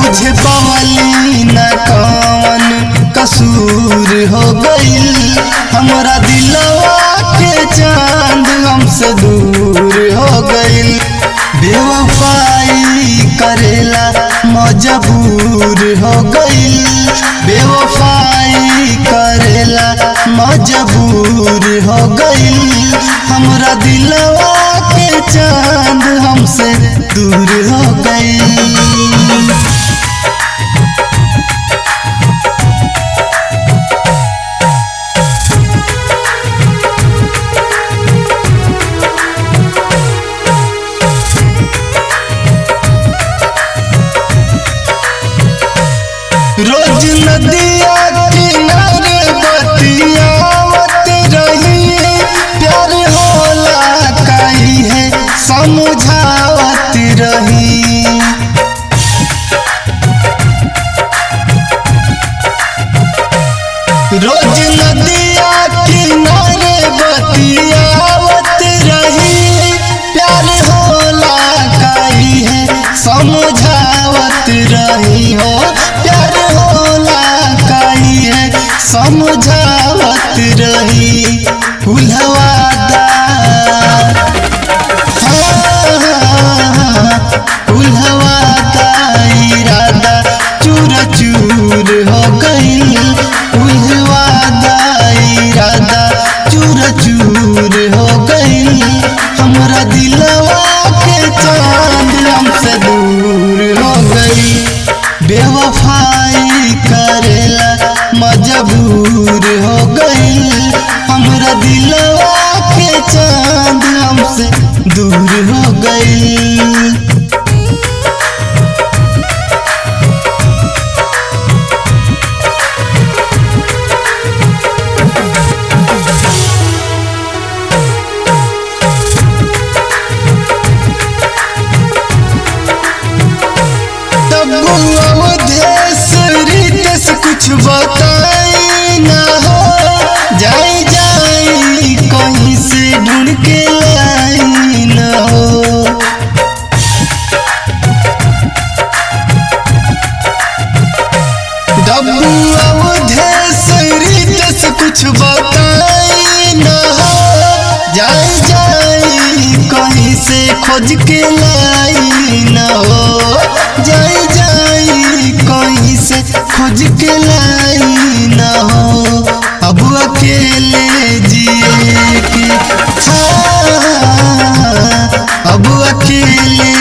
बुझे पवली न कौन कसूर हो गई, हमरा दिलवा के चांद हमसे दूर हो गई। बेवफाई करेला मजबूर हो गई, बेवफाई करेला मजबूर हो गई। हमरा दिलवा के चांद हमसे दूर हो गई। रोज नदिया किनारे बतियावत रही, प्यार होला काई है समझावत रही। रोज नदिया किनारे बतियावत रही, प्यार होला काई है समझावत रही हो, प्यार होला काई है समझावत रही। उल्हवादा उल्हवादा इरादा चूर चूर हो गई, उल्हवादा इरादा चूर चूर हो गई। हमरा दिलवा के चांद हमसे दूर हो गई, बेवफाई करेला मजबूर हो गई। हमरा दिलवा के चांद हमसे दूर हो गई। कुछ बताई ना हो, जाई जाई कहीं से ढूंढ के लाई ना हो। डब्बू अवधेश्वरी से कुछ बताई ना हो, जाई जाई कहीं से खोज के लाई ना हो, जाई जाई कहीं से खोज के लाई ना हो। अब अकेले जिए के अब अकेले